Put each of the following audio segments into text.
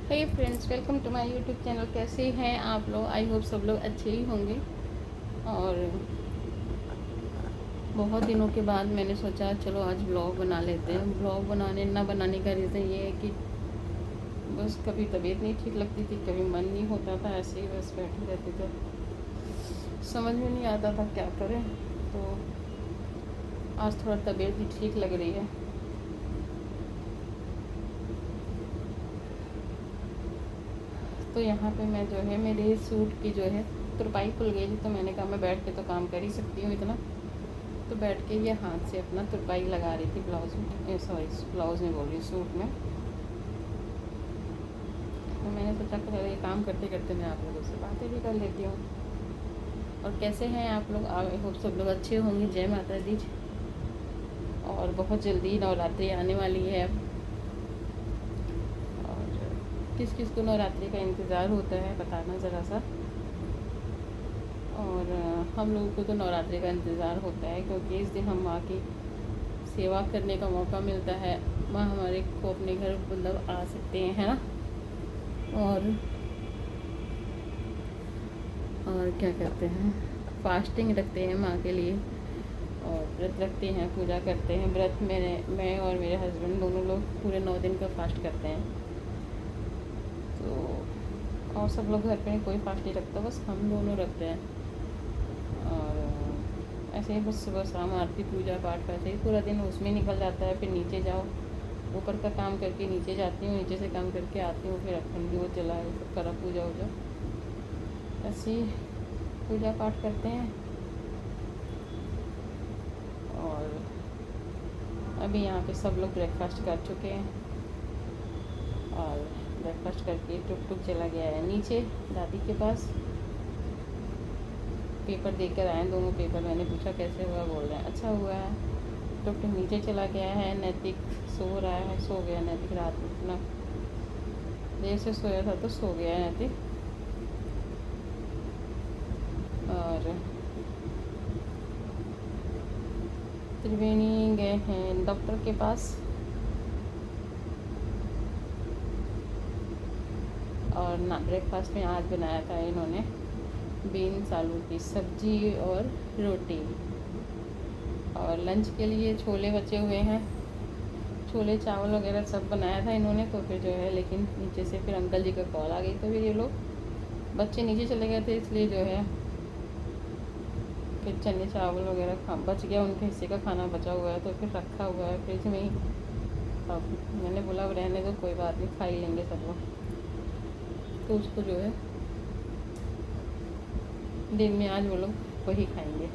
Hey friends, welcome to my YouTube channel. कैसे हैं आप लोग? आई होप सब लोग अच्छे ही होंगे। और बहुत दिनों के बाद मैंने सोचा चलो आज ब्लॉग बना लेते हैं। ब्लॉग बनाने का रीज़न ये है कि बस कभी तबीयत नहीं ठीक लगती थी, कभी मन नहीं होता था, ऐसे ही बस बैठे रहते थे, समझ में नहीं आता था क्या करें। तो आज थोड़ा तबीयत भी ठीक लग रही है। तो यहाँ पे मैं जो है मेरे सूट की जो है तुरपाई खुल गई थी, तो मैंने कहा मैं बैठ के तो काम कर ही सकती हूँ इतना। तो बैठ के ये हाथ से अपना तुरपाई लगा रही थी ब्लाउज में, सॉरी ब्लाउज में बोल रही, सूट में। तो मैंने सोचा कि चलो ये काम करते करते मैं आप लोगों से बातें भी कर लेती हूँ। और कैसे हैं आप लोग? आई होप सब लोग अच्छे होंगे। जय माता दी। और बहुत जल्दी नवरात्रि आने वाली है अब। और किस किस को नवरात्रि का इंतज़ार होता है बताना ज़रा सा। और हम लोगों को तो नवरात्रि का इंतज़ार होता है, क्योंकि इस दिन हम माँ की सेवा करने का मौका मिलता है। माँ हमारे को अपने घर मतलब आ सकते हैं, है ना। और क्या कहते हैं, फास्टिंग रखते हैं माँ के लिए, और व्रत रखते हैं, पूजा करते हैं। व्रत मैं और मेरे हस्बैंड दोनों लोग पूरे 9 दिन का फास्ट करते हैं। तो और सब लोग घर पे कोई फास्ट नहीं रखता, बस हम दोनों रखते हैं। और ऐसे ही बस सुबह शाम आरती पूजा पाठ, वैसे ही पूरा दिन उसमें निकल जाता है। फिर नीचे जाओ, ऊपर का काम करके नीचे जाती हूँ, नीचे से काम करके आती हूँ, फिर अखंड वो जलाए करा पूजा वूजा, ऐसे ही पूजा पाठ करते हैं। और अभी यहाँ पे सब लोग ब्रेकफास्ट कर चुके हैं, और ब्रेकफास्ट करके टुक टुक चला गया है नीचे दादी के पास। पेपर देख कर आए दोनों पेपर। मैंने पूछा कैसे हुआ, बोल रहे हैं अच्छा हुआ है। टुक टुक नीचे चला गया है। नैतिक सो रहा है, सो गया नैतिक। रात में इतना देर से सोया था तो सो गया है नैतिक। और त्रिवेणी गए हैं डॉक्टर के पास, और ना ब्रेकफास्ट में आज बनाया था इन्होंने बीन्स आलू की सब्जी और रोटी। और लंच के लिए छोले बचे हुए हैं, छोले चावल वगैरह सब बनाया था इन्होंने। तो फिर जो है, लेकिन नीचे से फिर अंकल जी का कॉल आ गई, तो फिर ये लोग बच्चे नीचे चले गए थे, इसलिए जो है फिर चने चावल वगैरह बच गया, उनके हिस्से का खाना बचा हुआ है, तो फिर रखा हुआ है फ्रिज में ही। अब मैंने बोला अब रहने दो, कोई बात नहीं, खा ही लेंगे सब लोग। तो उसको जो है दिन में आज वो लोग वही खाएंगे।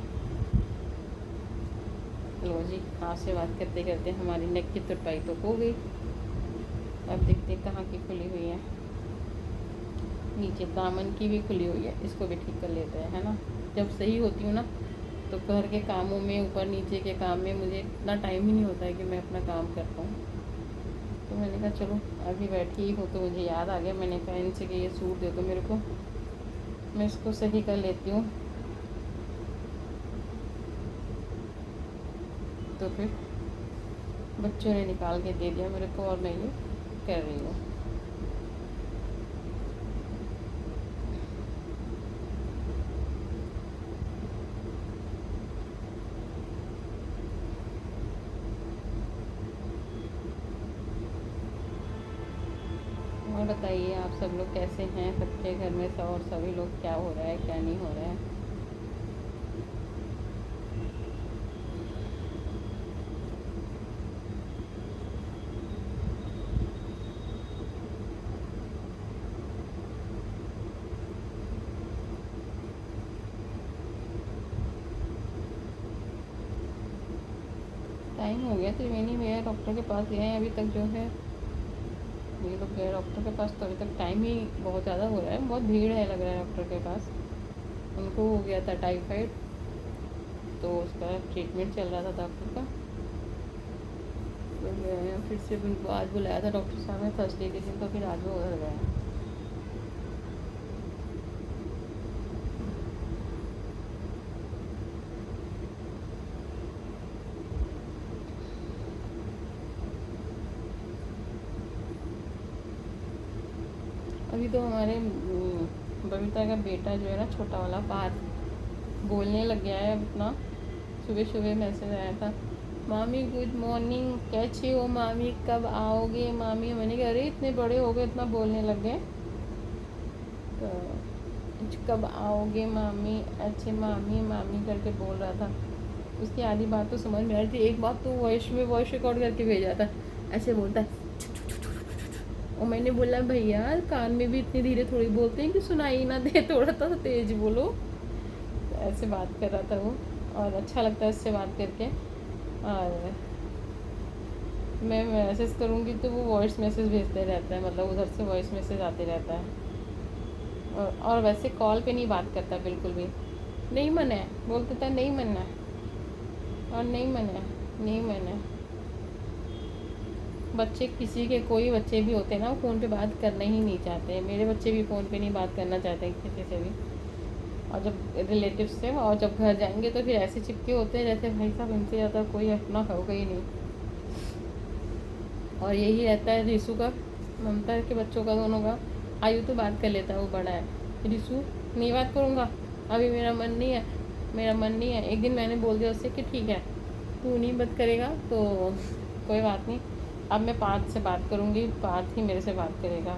लो जी, आपसे बात करते करते हमारी नेक की तुरपाई तो हो गई। अब देखते हैं कहाँ की खुली हुई है। नीचे दामन की भी खुली हुई है, इसको भी ठीक कर लेते हैं, है ना। जब सही होती हूँ ना, तो घर के कामों में, ऊपर नीचे के काम में मुझे इतना टाइम ही नहीं होता है कि मैं अपना काम कर पाऊँ। तो मैंने कहा चलो अभी बैठी हूँ तो मुझे याद आ गया। मैंने कहा इनसे कि ये सूट दे दो मेरे को, मैं इसको सही कर लेती हूँ। तो फिर बच्चों ने निकाल के दे दिया मेरे को, और मैं ये कर रही हूँ। और बताइए आप सब लोग कैसे हैं? सबके घर में सब और सभी लोग क्या हो रहा है, क्या नहीं हो रहा है? टाइम हो गया, त्रिवेणी भैया डॉक्टर के पास गए हैं अभी तक जो है। ये लोग गए डॉक्टर के पास, तो अभी तक टाइम ही बहुत ज़्यादा हो रहा है, बहुत भीड़ है लग रहा है डॉक्टर के पास। उनको हो गया था टाइफाइड, तो उसका ट्रीटमेंट चल रहा था डॉक्टर का। तो गए हैं, फिर से उनको आज बुलाया था डॉक्टर साहब ने थर्सडे के दिन, तो फिर आज वो उधर गए हैं। अभी तो हमारे बबीता का बेटा जो है ना, छोटा वाला पार्थ, बोलने लग गया है अपना। सुबह सुबह मैसेज आया था, मामी गुड मॉर्निंग, कैसे हो मामी, कब आओगे मामी। मैंने कहा अरे इतने बड़े हो गए, इतना बोलने लग गए। तो कब आओगे मामी, अच्छे मामी मामी करके बोल रहा था। उसकी आधी बात तो समझ में आ रही थी, एक बात तो वॉइस रिकॉर्ड करके भेजा था, ऐसे बोलता है। और मैंने बोला भैया कान में भी इतनी धीरे थोड़ी बोलते हैं कि सुनाई ना दे, थोड़ा सा तेज बोलो। तो ऐसे बात कर रहा था वो, और अच्छा लगता है उससे बात करके। और मैं मैसेज करूँगी तो वो वॉइस मैसेज भेजते रहता है, मतलब उधर से वॉइस मैसेज आते रहता है। और वैसे कॉल पे नहीं बात करता बिल्कुल भी। नहीं मन है बोलते था, नहीं मन है, और नहीं मन है, नहीं मन है। बच्चे किसी के, कोई बच्चे भी होते हैं ना, फ़ोन पे बात करना ही नहीं चाहते। मेरे बच्चे भी फ़ोन पे नहीं बात करना चाहते किसी से भी, और जब रिलेटिव्स से, और जब घर जाएंगे तो फिर ऐसे चिपके होते हैं जैसे भाई साहब इनसे ज़्यादा कोई अपना होगा ही नहीं। और यही रहता है रिशु का, ममता के बच्चों का, दोनों का। आयु तो बात कर लेता है, वो बड़ा है। रिशु नहीं बात करूँगा, अभी मेरा मन नहीं है, मेरा मन नहीं है। एक दिन मैंने बोल दिया उससे कि ठीक है तू नहीं बात करेगा तो कोई बात नहीं, अब मैं पार्थ से बात करूँगी, पार्थ ही मेरे से बात करेगा।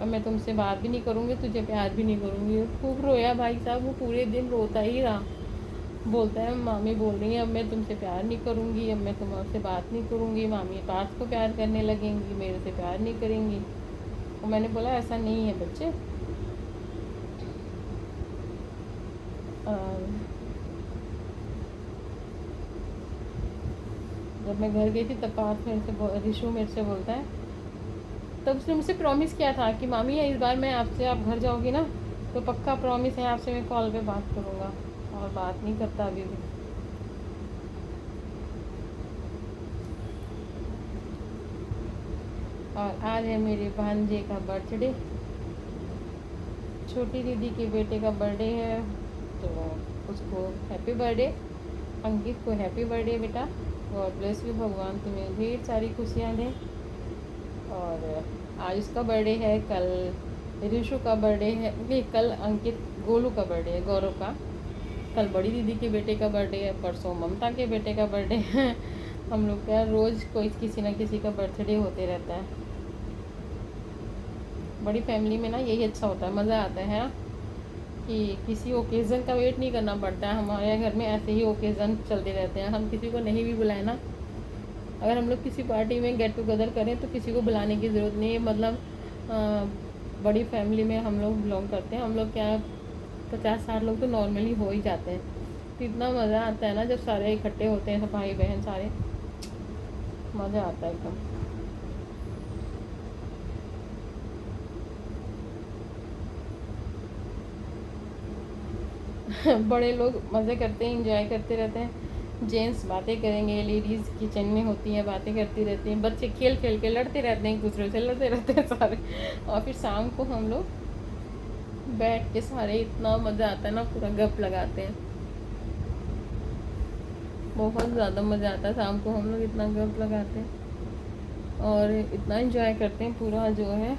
अब मैं तुमसे बात भी नहीं करूँगी, तुझे प्यार भी नहीं करूँगी। खूब रोया भाई साहब, वो पूरे दिन रोता ही रहा। बोलता है मामी बोल रही है अब मैं तुमसे प्यार नहीं करूँगी, अब मैं तुमसे बात नहीं करूँगी, मामी पार्थ को प्यार करने लगेंगी, मेरे से प्यार नहीं करेंगी। और मैंने बोला ऐसा नहीं है बच्चे। जब मैं घर गई थी तब पार्थ मेरे से, रिशु मेरे से बोलता है, तब उसने मुझसे प्रॉमिस किया था कि मामी इस बार मैं आपसे, आप घर जाओगी ना तो पक्का प्रॉमिस है आपसे मैं कॉल पे बात करूँगा। और बात नहीं करता अभी भी। और आज है मेरे भांजे का बर्थडे, छोटी दीदी के बेटे का बर्थडे है, तो उसको हैप्पी बर्थडे। अंकित को हैप्पी बर्थडे बेटा, गॉड ब्लेस यू, भगवान तुम्हें ढेर सारी खुशियाँ दें। और आज उसका बर्थडे है, कल ऋषु का बर्थडे है, नहीं कल अंकित गोलू का बर्थडे है, गौरव का। कल बड़ी दीदी के बेटे का बर्थडे है, परसों ममता के बेटे का बर्थडे है। हम लोग का रोज़ कोई किसी ना किसी का बर्थडे होते रहता है। बड़ी फैमिली में ना यही अच्छा होता है, मज़ा आता है ना, कि किसी ओकेज़न का वेट नहीं करना पड़ता है। हमारे घर में ऐसे ही ओकेज़न चलते रहते हैं, हम किसी को नहीं भी बुलाए ना, अगर हम लोग किसी पार्टी में गेट टुगेदर करें तो किसी को बुलाने की ज़रूरत नहीं है। मतलब बड़ी फैमिली में हम लोग बिलोंग करते हैं, हम लोग क्या 50-60 लोग तो नॉर्मली हो ही जाते हैं। तो इतना मज़ा आता है ना जब सारे इकट्ठे होते हैं, सब भाई बहन सारे, मज़ा आता है एकदम। बड़े लोग मज़े करते हैं, इंजॉय करते रहते हैं। जेंट्स बातें करेंगे, लेडीज़ किचन में होती हैं, बातें करती रहती हैं, बच्चे खेल खेल के लड़ते रहते हैं, एक दूसरे से लड़ते रहते हैं सारे। और फिर शाम को हम लोग बैठ के सारे, इतना मज़ा आता है ना, पूरा गप लगाते हैं। बहुत ज़्यादा मज़ा आता है, शाम को हम लोग इतना गप लगाते हैं और इतना इंजॉय करते हैं पूरा। जो है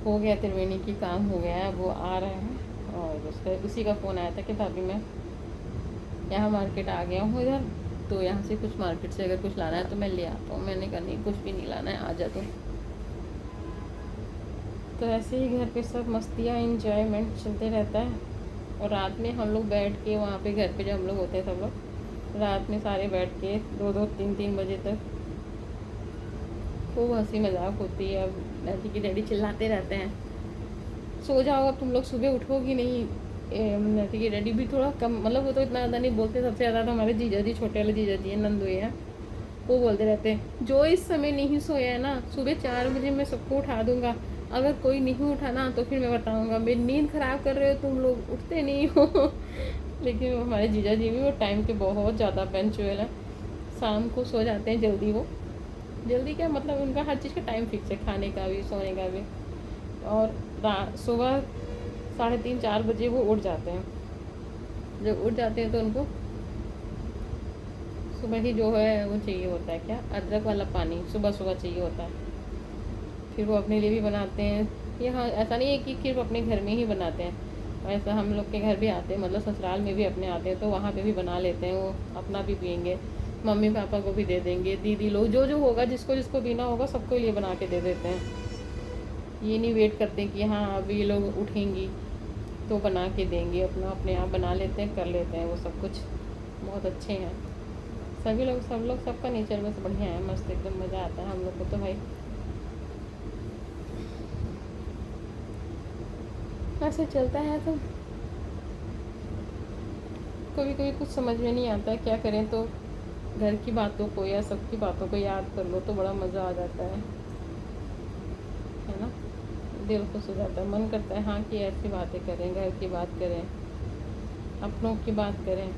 हो गया, त्रिवेणी की काम हो गया है, वो आ रहे हैं। और उसका उसी का फ़ोन आया था कि भाभी मैं यहाँ मार्केट आ गया हूँ इधर, तो यहाँ से कुछ मार्केट से अगर कुछ लाना है तो मैं ले आता हूँ। मैंने कहा नहीं कुछ भी नहीं लाना है, आ जा तो ऐसे ही घर पे सब मस्तियाँ इंजॉयमेंट चलते रहता है। और रात में हम लोग बैठ के वहाँ पे घर पे जब हम लोग होते हैं सब लोग, रात में सारे बैठ के 2-2 3-3 बजे तक खूब हंसी मजाक होती है। अब नैती की डैडी चिल्लाते रहते हैं, सो जाओ अब तुम लोग, सुबह उठोगी नहीं। नैती की डैडी भी थोड़ा कम, मतलब वो तो इतना ज़्यादा नहीं बोलते, सबसे ज़्यादा तो हमारे जीजा जी, छोटे वाले जीजा जी हैं, नंदुए हैं, वो बोलते रहते हैं जो इस समय नहीं सोया है ना, सुबह 4 बजे मैं सबको उठा दूंगा, अगर कोई नहीं उठा ना तो फिर मैं बताऊंगा मेरी नींद ख़राब कर रहे हो तुम लोग, उठते नहीं हो। लेकिन हमारे जीजा जी भी वो टाइम के बहुत ज़्यादा पंक्चुअल है, शाम को सो जाते हैं जल्दी। वो जल्दी क्या मतलब, उनका हर चीज़ का टाइम फिक्स है, खाने का भी सोने का भी। और सुबह 3:30-4 बजे वो उठ जाते हैं। जब उठ जाते हैं तो उनको सुबह ही जो है वो चाहिए होता है, क्या, अदरक वाला पानी सुबह सुबह चाहिए होता है। फिर वो अपने लिए भी बनाते हैं। ये हाँ, ऐसा नहीं है कि सिर्फ अपने घर में ही बनाते हैं, ऐसा हम लोग के घर भी आते हैं, मतलब ससुराल में भी अपने आते हैं तो वहाँ पे भी बना लेते हैं। वो अपना भी पियेंगे, मम्मी पापा को भी दे देंगे, दीदी लोग जो जो होगा, जिसको जिसको पीना होगा सबको लिए बना के दे देते हैं। ये नहीं वेट करते कि हाँ अभी ये लोग उठेंगी तो बना के देंगे, अपना अपने आप बना लेते हैं, कर लेते हैं वो सब कुछ। बहुत अच्छे हैं सभी लोग, सब लोग, सबका नेचर बस बढ़िया है, मस्त एकदम मज़ा आता है हम लोग को तो भाई। ऐसे चलता है तो कभी कभी कुछ समझ में नहीं आता है क्या करें, तो घर की बातों को या सबकी बातों को याद कर लो तो बड़ा मज़ा आ जाता है ना। दिल खुश हो जाता है, मन करता है हाँ कि ऐसी बातें करें, घर की बात करें, अपनों की बात करें।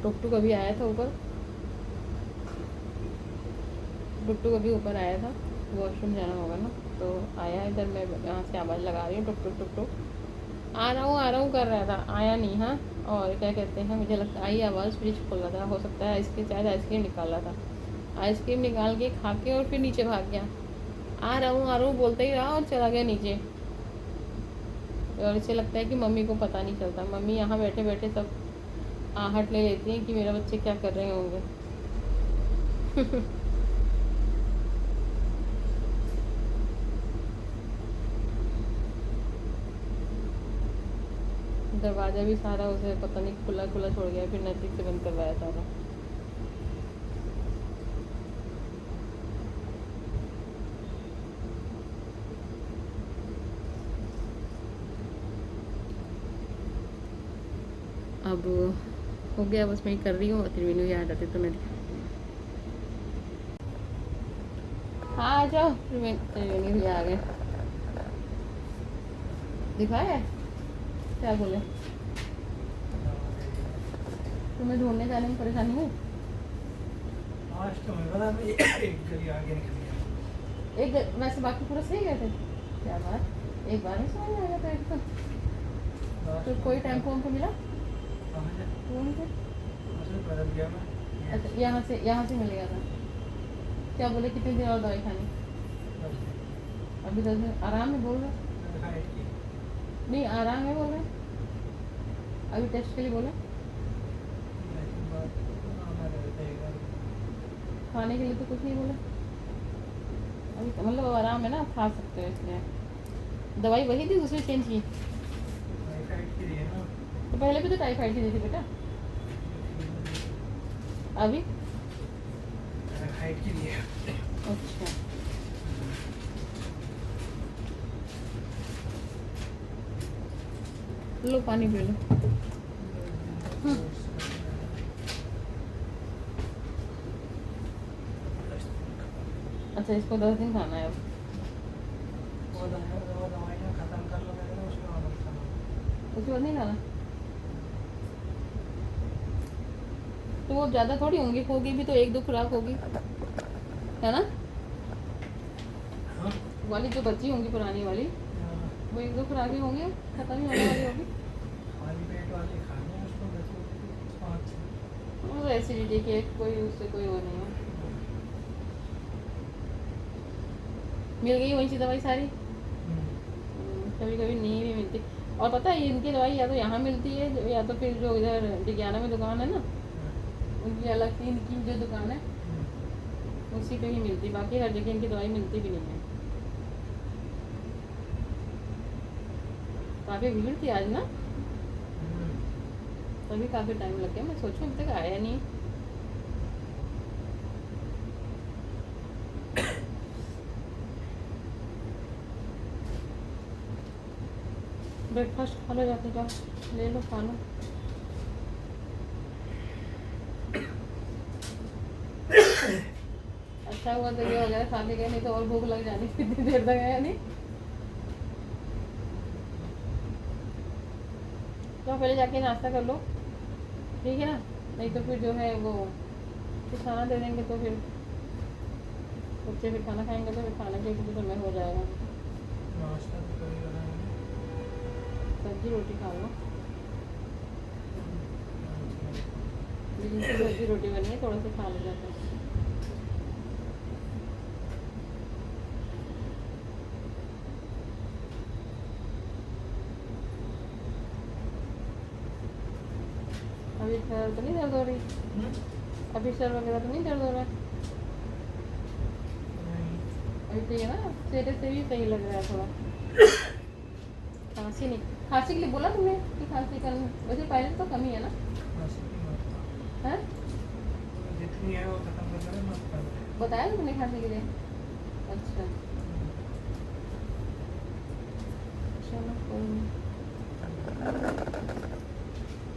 टुकटुक अभी आया था ऊपर, टुकटुक अभी ऊपर आया था, वॉशरूम जाना होगा ना, तो आया इधर। मैं यहाँ से आवाज़ लगा रही हूँ, टुकटुक टुकटुक आ रहा हूँ कर रहा था, आया नहीं। हाँ, और क्या कहते हैं, मुझे लगता आई आवाज़, फ्रिज खोल रहा था, हो सकता है आइसक्रीम, शायद आइसक्रीम निकाल रहा था, आइसक्रीम निकाल के खा के और फिर नीचे भाग गया। आ रहा हूँ बोलते ही रहा और चला गया नीचे। और इसे लगता है कि मम्मी को पता नहीं चलता, मम्मी यहाँ बैठे बैठे सब आहट ले लेती हैं कि मेरा बच्चे क्या कर रहे होंगे। दरवाज़ा भी सारा उसे पता नहीं खुला खुला छोड़ गया, फिर नज़दीक से बंद करवाया सारा। अब हो गया, बस मैं कर रही हूँ, त्रिवेणी भी आ जाती तो मैं हाँ आ जाओ। त्रिवेणी भी आ गए, दिखाया क्या बोले, तुम्हें ढूंढने जाने में परेशानी हुई? एक वैसे बाकी पूरा सही गए थे, क्या बात, एक बार में समझ में आ गया था एकदम। तो कोई टेम्पो हमको मिला? अच्छा, यहाँ से मिल गया था। क्या बोले कितने दिन और दवाई खानी? अभी 10 दिन आराम में बोल रहे? नहीं आराम में बोल रहे, अभी टेस्ट के लिए बोले, खाने के लिए तो कुछ नहीं बोले अभी, मतलब आराम है ना, खा सकते हो, इसलिए दवाई वही थी, दूसरी चेंज की? तो पहले भी तो टाइफाइड की दी थी बेटा, अभी की दी है। अच्छा, लो पानी पी लो। अच्छा, इसको 10 दिन खाना है अब? उसके बाद नहीं खाना? तो वो ज़्यादा थोड़ी होगी भी तो 1-2 खुराक होगी, है ना? वाली जो बची होंगी पुरानी वाली, वो 1-2 खुराकें होंगी, खत्म ही होने वाली होगी। वो एसिडिटी के कोई, उससे कोई वो नहीं है। मिल गई वहीं से दवाई सारी? कभी कभी नहीं भी मिलती। और पता है इनकी दवाई या तो यहाँ मिलती है, या तो फिर जो इधर डिग्याना में दुकान है ना, उनकी अलग से इनकी जो दुकान है उसी पे ही मिलती, बाकी हर जगह इनकी दवाई मिलती भी नहीं है। काफ़ी भीड़ थी आज ना, तभी काफ़ी टाइम लग गया, मैं सोचूं अभी तक आया नहीं। ब्रेकफास्ट खा लो, जाते जाओ ले लो, खा लो। अच्छा हुआ तो ये वगैरह खा के गए, नहीं तो और भूख लग जानी कितनी देर तक है नहीं। तो पहले जाके नाश्ता कर लो, ठीक है ना, नहीं तो फिर जो है वो फिर खाना दे देंगे, तो फिर बच्चे फिर खाना खाएंगे तो फिर खाने के लिए समय हो जाएगा। सब्जी रोटी खा लो। लेकिन सब्जी रोटी बनी है, थोड़ा सा खा लो जाता है। अभी सर तो नहीं दर्द हो रही? अभी सर वगैरह तो नहीं दर्द हो रहा है? अभी तो ये ना चेहरे से भी सही लग रहा है थोड़ा। खांसी नहीं, खांसी के लिए बोला तुमने कि खांसी कर, वैसे पहले तो कम ही है ना? है जितनी है वो खत्म कर दे, मत कर दे। बताया ना तुमने खांसी के लिए? अच्छा चलो कोई नहीं,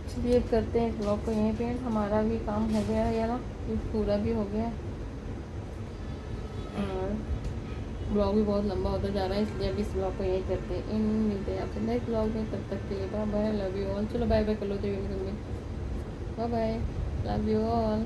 चलिए करते हैं ब्लॉग को यहीं पे। हमारा भी काम हो गया है यार, पूरा भी हो गया है और ब्लॉग भी बहुत लंबा होता जा रहा है, इसलिए अब इस ब्लॉग को यहीं करते हैं। इन मिलते हैं आपसे नेक्स्ट ब्लॉग में, तब तक के लिए bye bye, love you all. चलो बाय बाय कर लो तो, bye bye, love you all.